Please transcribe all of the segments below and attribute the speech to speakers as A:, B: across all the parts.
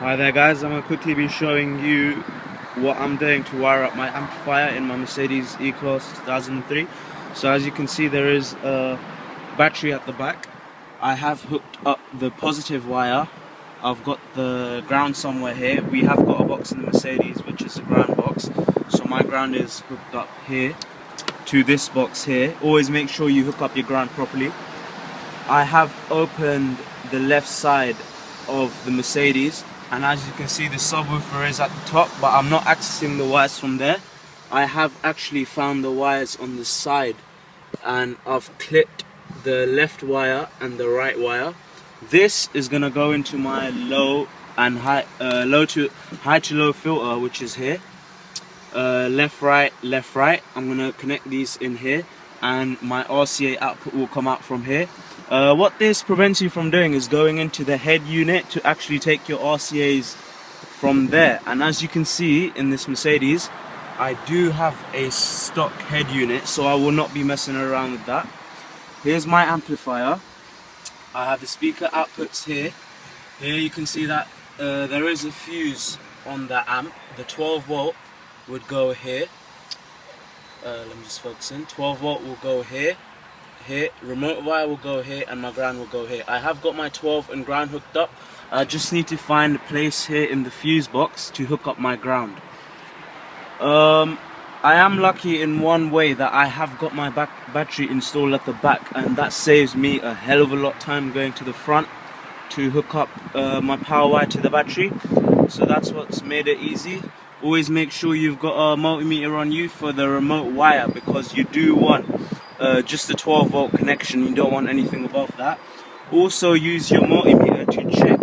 A: Hi there guys, I'm going to quickly be showing you what I'm doing to wire up my amplifier in my Mercedes E-Class 2003. So as you can see, there is a battery at the back. I have hooked up the positive wire. I've got the ground somewhere here. We have got a box in the Mercedes which is a ground box. So my ground is hooked up here to this box here. Always make sure you hook up your ground properly. I have opened the left side of the Mercedes, and as you can see, the subwoofer is at the top, but I'm not accessing the wires from there. I have actually found the wires on the side, and I've clipped the left wire and the right wire. This is gonna go into my low and high, high to low filter, which is here. Left right. I'm gonna connect these in here, and my RCA output will come out from here. What this prevents you from doing is going into the head unit to actually take your RCAs from there. And as you can see in this Mercedes, I do have a stock head unit, so I will not be messing around with that. Here's my amplifier. I have the speaker outputs here. Here you can see that there is a fuse on the amp. The 12 volt would go here. Let me just focus in. 12 volt will go here. Here, remote wire will go here, and my ground will go here. I have got my 12 and ground hooked up. I just need to find a place here in the fuse box to hook up my ground. I am lucky in one way that I have got my battery installed at the back, and that saves me a hell of a lot of time going to the front to hook up my power wire to the battery. So that's what's made it easy. Always make sure you've got a multimeter on you for the remote wire, because you do want just a 12 volt connection. You don't want anything above that. Also use your multimeter to check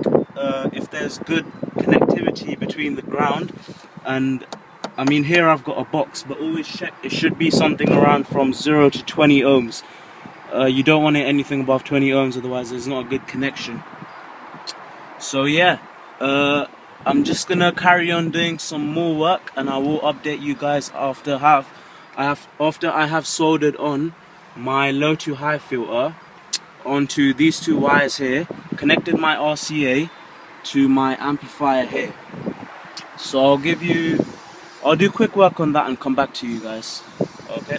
A: if there's good connectivity between the ground and, I mean, here I've got a box, but always check. It should be something around from 0 to 20 ohms. You don't want it anything above 20 ohms, otherwise there's not a good connection. So yeah, I'm just gonna carry on doing some more work, and I will update you guys after I have soldered on my low to high filter onto these two wires here, connected my RCA to my amplifier here. So I'll do quick work on that and come back to you guys. Okay.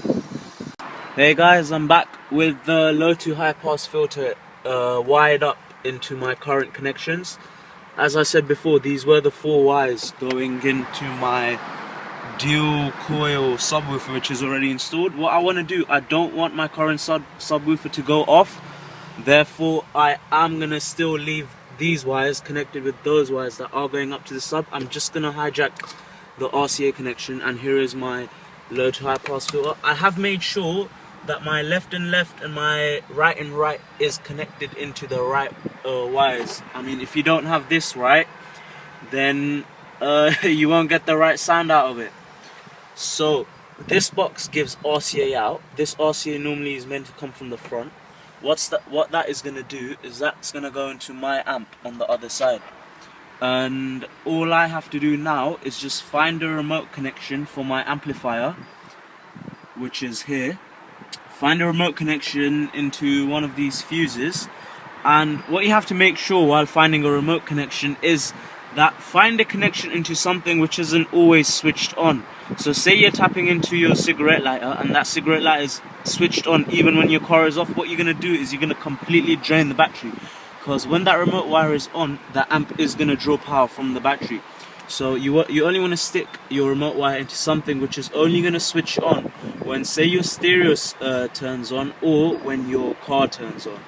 A: Hey guys, I'm back with the low to high pass filter wired up into my current connections. As I said before, these were the 4 wires going into my dual coil subwoofer, which is already installed. What I want to do, I don't want my current subwoofer to go off, therefore I am going to still leave these wires connected with those wires that are going up to the sub. I'm just going to hijack the RCA connection, and here is my low to high pass filter. I have made sure that my left and my right and right is connected into the right wires. I mean, if you don't have this right, then you won't get the right sound out of it. So this box gives RCA out. This RCA normally is meant to come from the front. What that is going to do is that's going to go into my amp on the other side. And all I have to do now is just find a remote connection for my amplifier, which is here. Find a remote connection into one of these fuses. And what you have to make sure while finding a remote connection is that find a connection into something which isn't always switched on. So say you're tapping into your cigarette lighter, and that cigarette lighter is switched on even when your car is off. What you're going to do is you're going to completely drain the battery, because when that remote wire is on, the amp is going to draw power from the battery. So you only want to stick your remote wire into something which is only going to switch on when, say, your stereo turns on, or when your car turns on.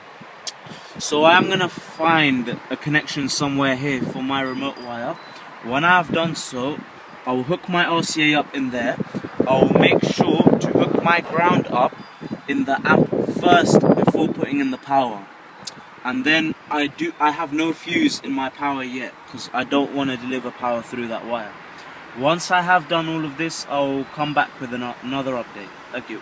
A: So I'm going to find a connection somewhere here for my remote wire. When I have done so, I will hook my RCA up in there. I will make sure to hook my ground up in the amp first before putting in the power. And then I have no fuse in my power yet, because I don't want to deliver power through that wire. Once I have done all of this, I'll come back with another update. Thank you.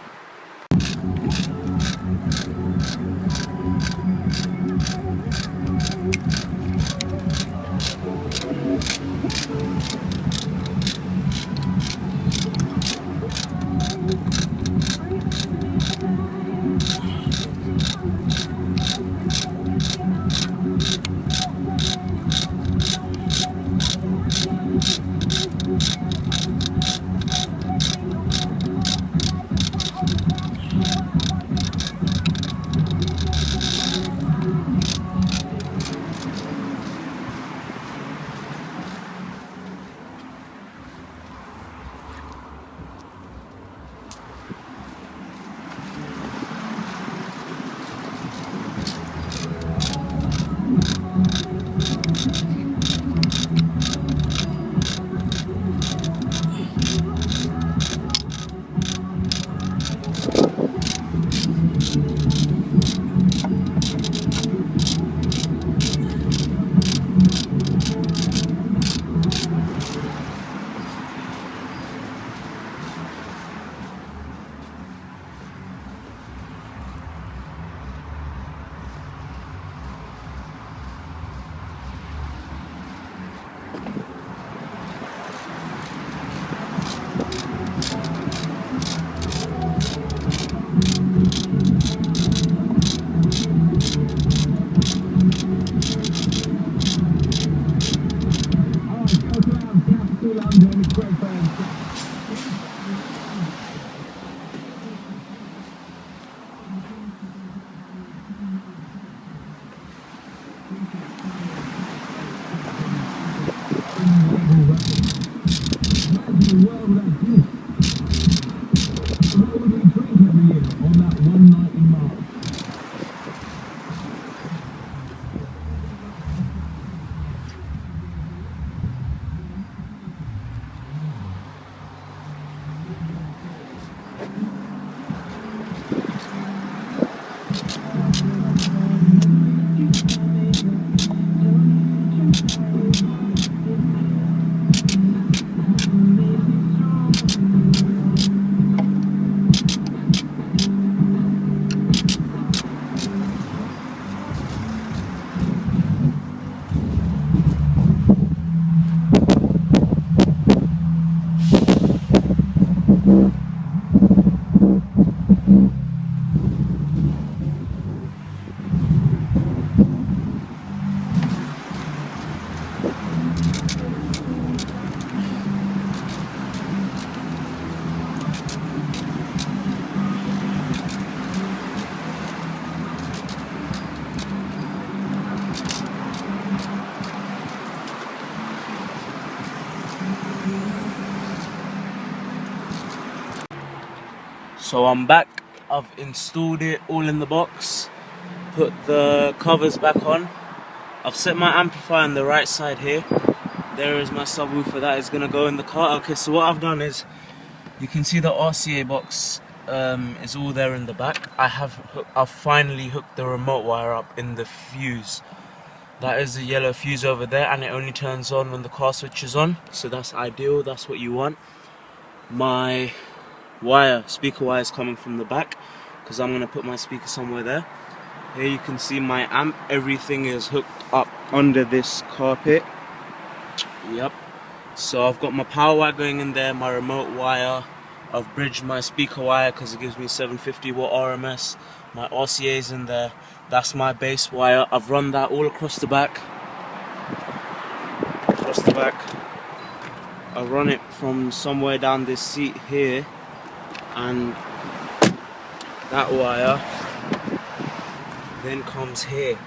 A: So I'm back, I've installed it all in the box, put the covers back on. I've set my amplifier on the right side here. There is my subwoofer that is going to go in the car. Okay, so what I've done is, you can see the RCA box is all there in the back. I've finally hooked the remote wire up in the fuse. That is the yellow fuse over there, and it only turns on when the car switches on. So that's ideal, that's what you want. My speaker wire is coming from the back, because I'm going to put my speaker somewhere there. Here you can see my amp, everything is hooked up under this carpet. Yep. So I've got my power wire going in there, my remote wire. I've bridged my speaker wire because it gives me 750 watt RMS. My RCA is in there. That's my bass wire. I've run that all across the back. I run it from somewhere down this seat here, and that wire then comes here.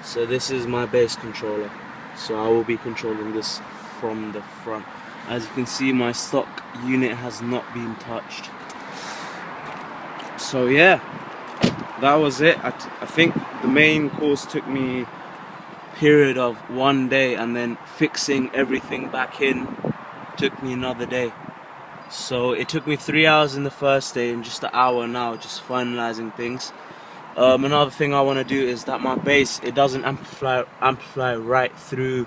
A: So this is my bass controller. So I will be controlling this from the front. As you can see, my stock unit has not been touched. So yeah, that was it. I think the main course took me a period of 1 day, and then fixing everything back in took me another day. So it took me 3 hours in the first day and just an hour now just finalizing things. Another thing I want to do is that my bass, it doesn't amplify right through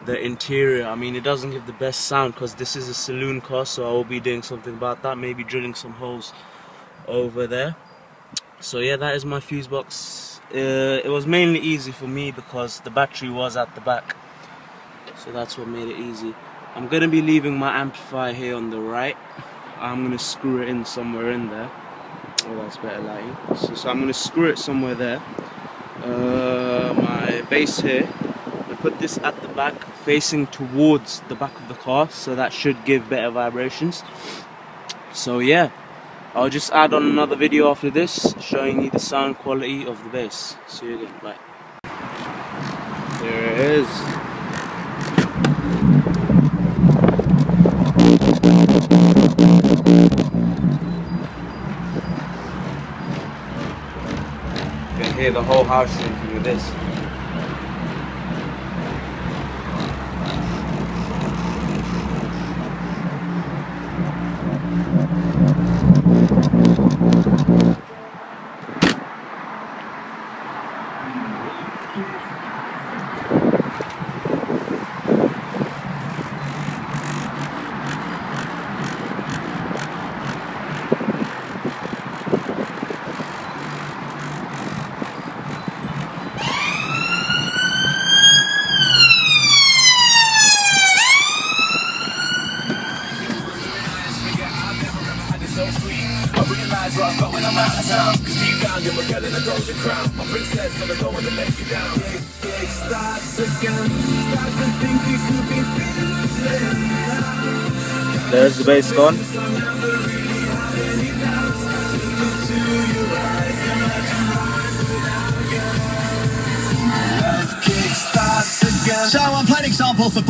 A: the interior. I mean, it doesn't give the best sound because this is a saloon car, so I will be doing something about that, maybe drilling some holes over there. So yeah, that is my fuse box. It was mainly easy for me because the battery was at the back, so that's what made it easy. I'm going to be leaving my amplifier here on the right. I'm going to screw it in somewhere in there. Oh, that's better lighting. So I'm going to screw it somewhere there. My bass here, I put this at the back facing towards the back of the car, so that should give better vibrations. So yeah, I'll just add on another video after this showing you the sound quality of the bass. See you again, bye. There it is. You can hear the whole house shaking with this.
B: realize where I go when I'm out of town. Cause deep down you're a girl in a golden crown. My princess, and I don't wanna let you down. It starts again. Start to think you could be feeling now.
A: There's the bass gone.
B: So I'm playing example for